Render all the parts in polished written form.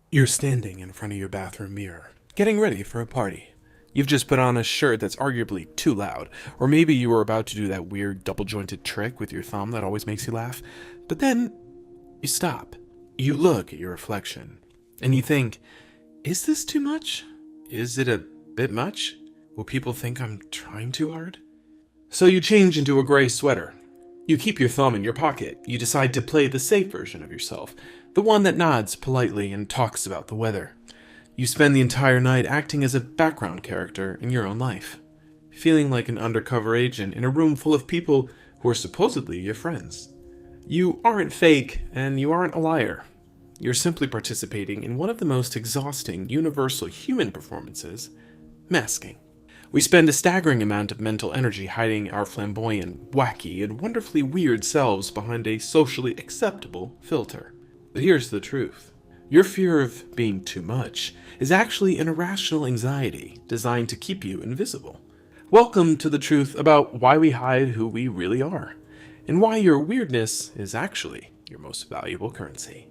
You're standing in front of your bathroom mirror, getting ready for a party. You've just put on a shirt that's arguably too loud, or maybe you were about to do that weird double-jointed trick with your thumb that always makes you laugh. But then, you stop. You look at your reflection, and you think, is this too much? Is it a bit much? Will people think I'm trying too hard? So you change into a gray sweater. You keep your thumb in your pocket. You decide to play the safe version of yourself, the one that nods politely and talks about the weather. You spend the entire night acting as a background character in your own life, feeling like an undercover agent in a room full of people who are supposedly your friends. You aren't fake, and you aren't a liar. You're simply participating in one of the most exhausting universal human performances, masking. We spend a staggering amount of mental energy hiding our flamboyant, wacky, and wonderfully weird selves behind a socially acceptable filter. But here's the truth. Your fear of being too much is actually an irrational anxiety designed to keep you invisible. Welcome to the truth about why we hide who we really are, and why your weirdness is actually your most valuable currency.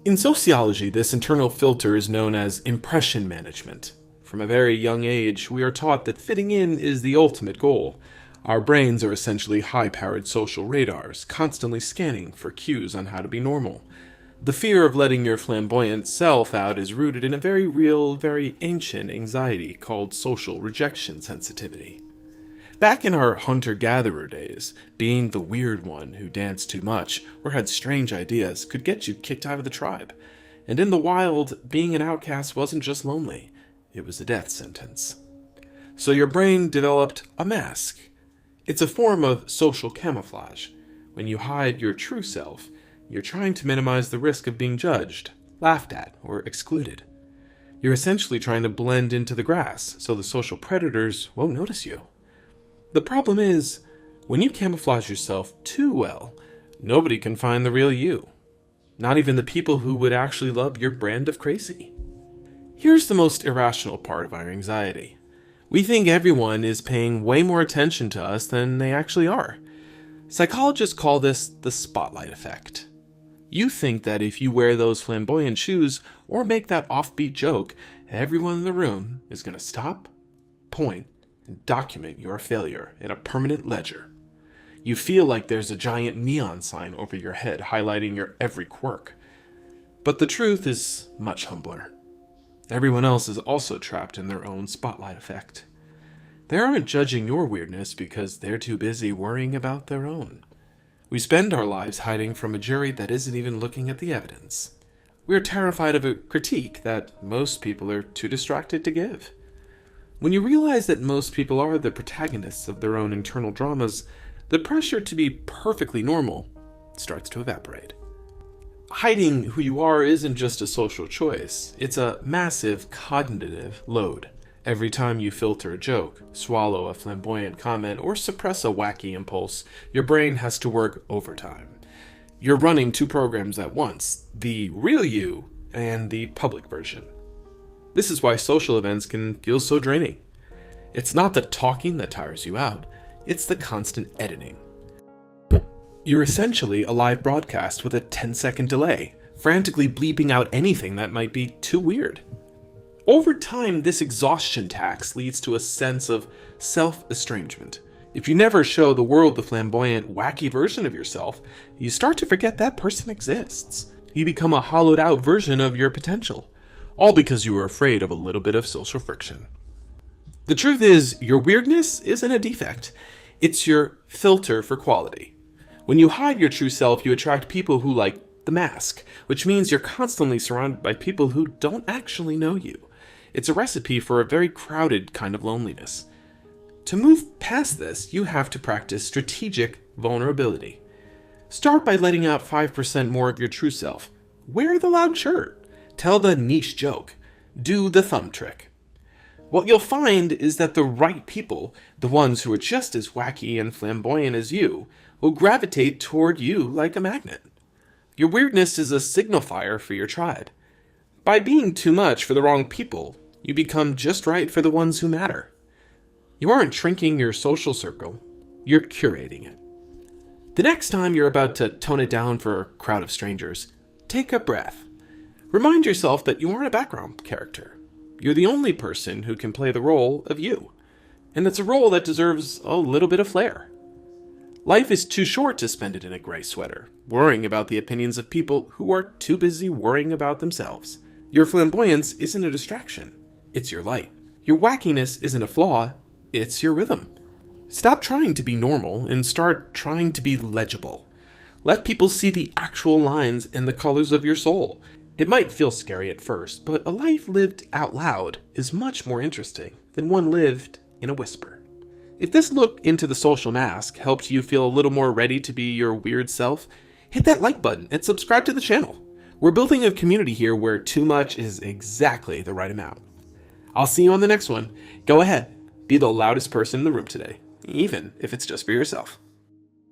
In sociology, this internal filter is known as impression management. From a very young age, we are taught that fitting in is the ultimate goal. Our brains are essentially high-powered social radars, constantly scanning for cues on how to be normal. The fear of letting your flamboyant self out is rooted in a very real, very ancient anxiety called social rejection sensitivity. Back in our hunter-gatherer days, being the weird one who danced too much or had strange ideas could get you kicked out of the tribe. And in the wild, being an outcast wasn't just lonely. It was a death sentence. So your brain developed a mask. It's a form of social camouflage. When you hide your true self, you're trying to minimize the risk of being judged, laughed at, or excluded. You're essentially trying to blend into the grass so the social predators won't notice you. The problem is, when you camouflage yourself too well, nobody can find the real you. Not even the people who would actually love your brand of crazy. Here's the most irrational part of our anxiety. We think everyone is paying way more attention to us than they actually are. Psychologists call this the spotlight effect. You think that if you wear those flamboyant shoes or make that offbeat joke, everyone in the room is going to stop, point, and document your failure in a permanent ledger. You feel like there's a giant neon sign over your head highlighting your every quirk. But the truth is much humbler. Everyone else is also trapped in their own spotlight effect. They aren't judging your weirdness because they're too busy worrying about their own. We spend our lives hiding from a jury that isn't even looking at the evidence. We're terrified of a critique that most people are too distracted to give. When you realize that most people are the protagonists of their own internal dramas, the pressure to be perfectly normal starts to evaporate. Hiding who you are isn't just a social choice, it's a massive cognitive load. Every time you filter a joke, swallow a flamboyant comment, or suppress a wacky impulse, your brain has to work overtime. You're running two programs at once, the real you and the public version. This is why social events can feel so draining. It's not the talking that tires you out, it's the constant editing. You're essentially a live broadcast with a 10-second delay, frantically bleeping out anything that might be too weird. Over time, this exhaustion tax leads to a sense of self-estrangement. If you never show the world the flamboyant, wacky version of yourself, you start to forget that person exists. You become a hollowed-out version of your potential, all because you were afraid of a little bit of social friction. The truth is, your weirdness isn't a defect. It's your filter for quality. When you hide your true self, you attract people who like the mask, which means you're constantly surrounded by people who don't actually know you. It's a recipe for a very crowded kind of loneliness. To move past this, you have to practice strategic vulnerability. Start by letting out 5% more of your true self. Wear the loud shirt. Tell the niche joke. Do the thumb trick. What you'll find is that the right people, the ones who are just as wacky and flamboyant as you, will gravitate toward you like a magnet. Your weirdness is a signifier for your tribe. By being too much for the wrong people, you become just right for the ones who matter. You aren't shrinking your social circle, you're curating it. The next time you're about to tone it down for a crowd of strangers, take a breath. Remind yourself that you aren't a background character. You're the only person who can play the role of you. And it's a role that deserves a little bit of flair. Life is too short to spend it in a gray sweater, worrying about the opinions of people who are too busy worrying about themselves. Your flamboyance isn't a distraction, it's your light. Your wackiness isn't a flaw, it's your rhythm. Stop trying to be normal and start trying to be legible. Let people see the actual lines and the colors of your soul. It might feel scary at first, but a life lived out loud is much more interesting than one lived in a whisper. If this look into the social mask helped you feel a little more ready to be your weird self, hit that like button and subscribe to the channel. We're building a community here where too much is exactly the right amount. I'll see you on the next one. Go ahead, be the loudest person in the room today, even if it's just for yourself.